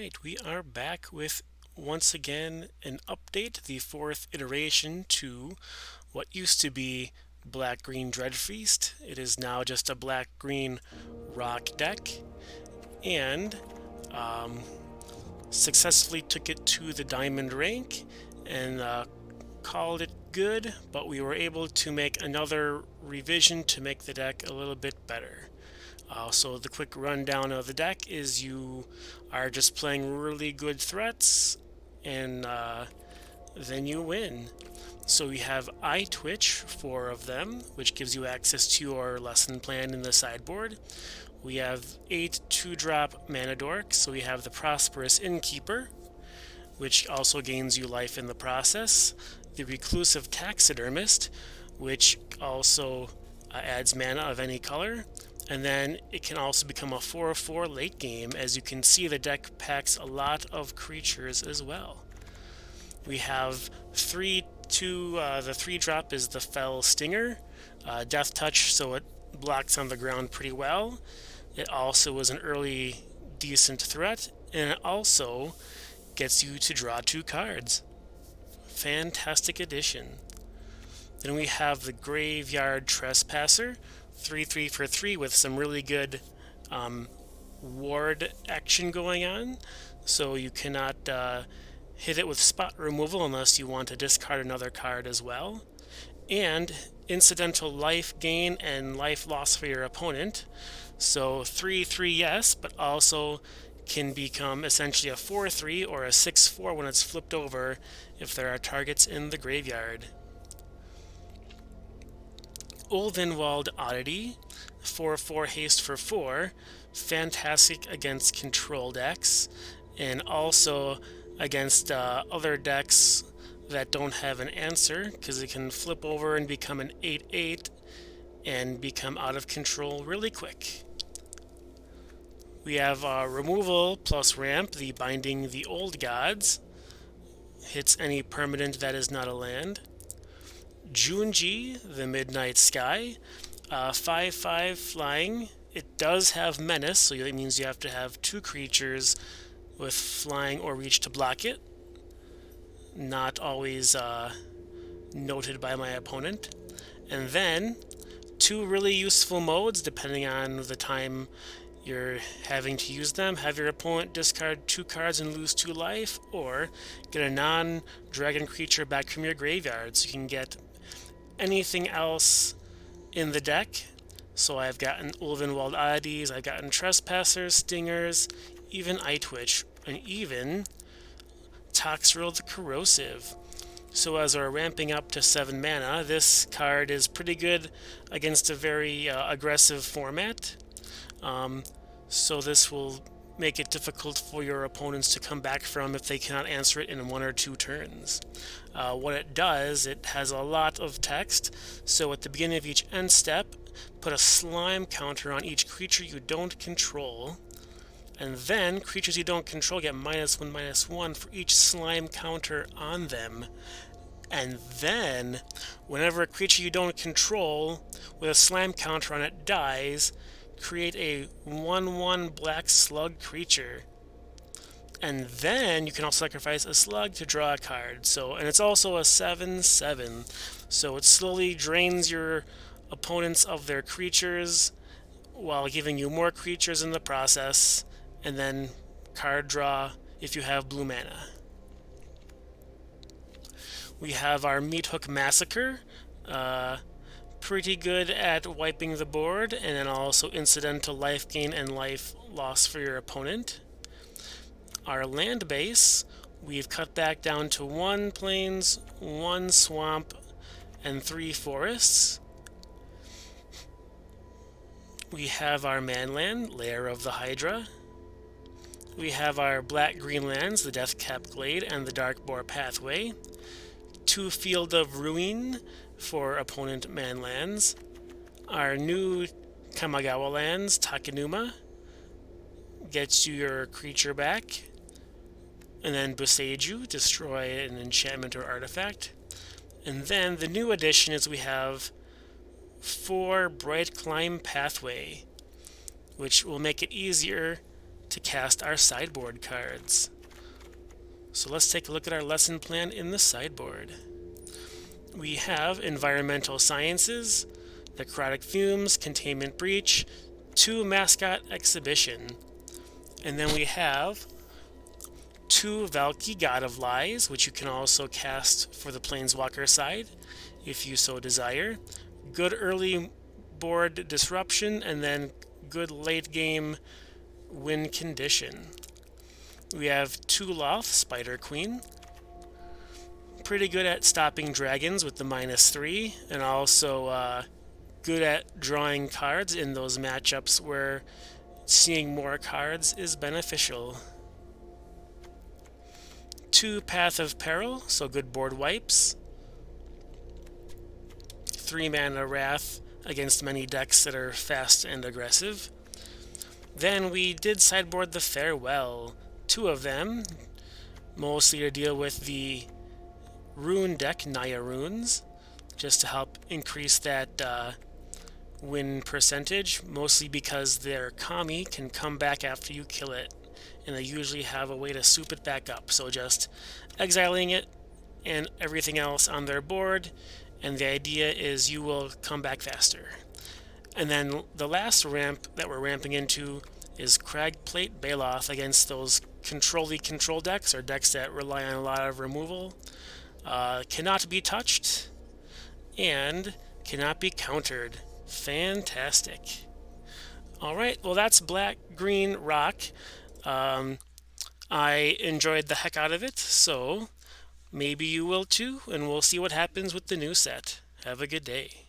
Alright, we are back with once again an update, the fourth iteration to what used to be black-green Dreadfeast. It is now just a black-green rock deck, and um, successfully took it to the diamond rank and called it good, but we were able to make another revision to make the deck a little bit better. So the quick rundown of the deck is you are just playing really good threats, and then you win. So we have Eye Twitch, 4 of them, which gives you access to your lesson plan in the sideboard. We have 8 2-drop mana dorks, so we have the Prosperous Innkeeper, which also gains you life in the process. The Reclusive Taxidermist, which also adds mana of any color. And then it can also become a 4/4 late game. As you can see, the deck packs a lot of creatures as well. We have the 3-drop is the Fell Stinger, Death Touch, so it blocks on the ground pretty well. It also is an early decent threat, and it also gets you to draw 2 cards. Fantastic addition. Then we have the Graveyard Trespasser, 3/3 for 3 with some really good ward action going on. So you cannot hit it with spot removal unless you want to discard another card as well. And incidental life gain and life loss for your opponent. So 3/3 yes, but also can become essentially a 4/3 or a 6/4 when it's flipped over if there are targets in the graveyard. Ulvenwald Oddity, 4/4 haste for 4, fantastic against control decks, and also against other decks that don't have an answer, because it can flip over and become an 8/8 and become out of control really quick. We have removal plus ramp, the Binding the Old Gods, hits any permanent that is not a land. Junji, the Midnight Sky, 5/5 flying. It does have menace, so that means you have to have 2 creatures with flying or reach to block it. Not always noted by my opponent. And then 2 really useful modes depending on the time you're having to use them. Have your opponent discard 2 cards and lose 2 life, or get a non-dragon creature back from your graveyard, so you can get anything else in the deck. So I've gotten Ulvenwald Oddities, I've gotten Trespassers, Stingers, even Eye Twitch, and even Toxrill the Corrosive. So as we're ramping up to 7 mana, this card is pretty good against a very aggressive format. So this will make it difficult for your opponents to come back from if they cannot answer it in 1 or 2 turns. What it does, it has a lot of text, so at the beginning of each end step, put a slime counter on each creature you don't control, and then creatures you don't control get -1/-1 for each slime counter on them. And then, whenever a creature you don't control with a slime counter on it dies, create a 1/1 black slug creature. And then you can also sacrifice a slug to draw a card. And it's also a 7/7. So it slowly drains your opponents of their creatures while giving you more creatures in the process, and then card draw if you have blue mana. We have our Meathook Massacre. Pretty good at wiping the board, and then also incidental life gain and life loss for your opponent. Our land base, we've cut back down to 1 plains, 1 swamp, and 3 forests. We have our manland, Lair of the Hydra. We have our black-green lands, the Deathcap Glade and the Darkboar Pathway. 2 Field of Ruin for opponent manlands. Our new Kamigawa lands, Takenuma, gets you your creature back. And then Boseiju, destroy an enchantment or artifact. And then the new addition is we have 4 Bright Climb Pathway, which will make it easier to cast our sideboard cards. So let's take a look at our lesson plan in the sideboard. We have Environmental Sciences, Necrotic Fumes, Containment Breach, 2 Mascot Exhibition. And then we have 2 Valky, God of Lies, which you can also cast for the Planeswalker side, if you so desire. Good early board disruption, and then good late game win condition. We have 2 Loth, Spider Queen. Pretty good at stopping dragons with the -3, and also good at drawing cards in those matchups where seeing more cards is beneficial. 2 Path of Peril, so good board wipes. 3 mana Wrath against many decks that are fast and aggressive. Then we did sideboard the Farewell, 2 of them, mostly to deal with the Rune deck, Naya Runes, just to help increase that win percentage, mostly because their Kami can come back after you kill it, and they usually have a way to soup it back up, so just exiling it and everything else on their board, and the idea is you will come back faster. And then the last ramp that we're ramping into is Cragplate Baloth against those control decks, or decks that rely on a lot of removal. Cannot be touched and cannot be countered. Fantastic. Alright, well that's Black Green Rock. I enjoyed the heck out of it, so maybe you will too, and we'll see what happens with the new set. Have a good day.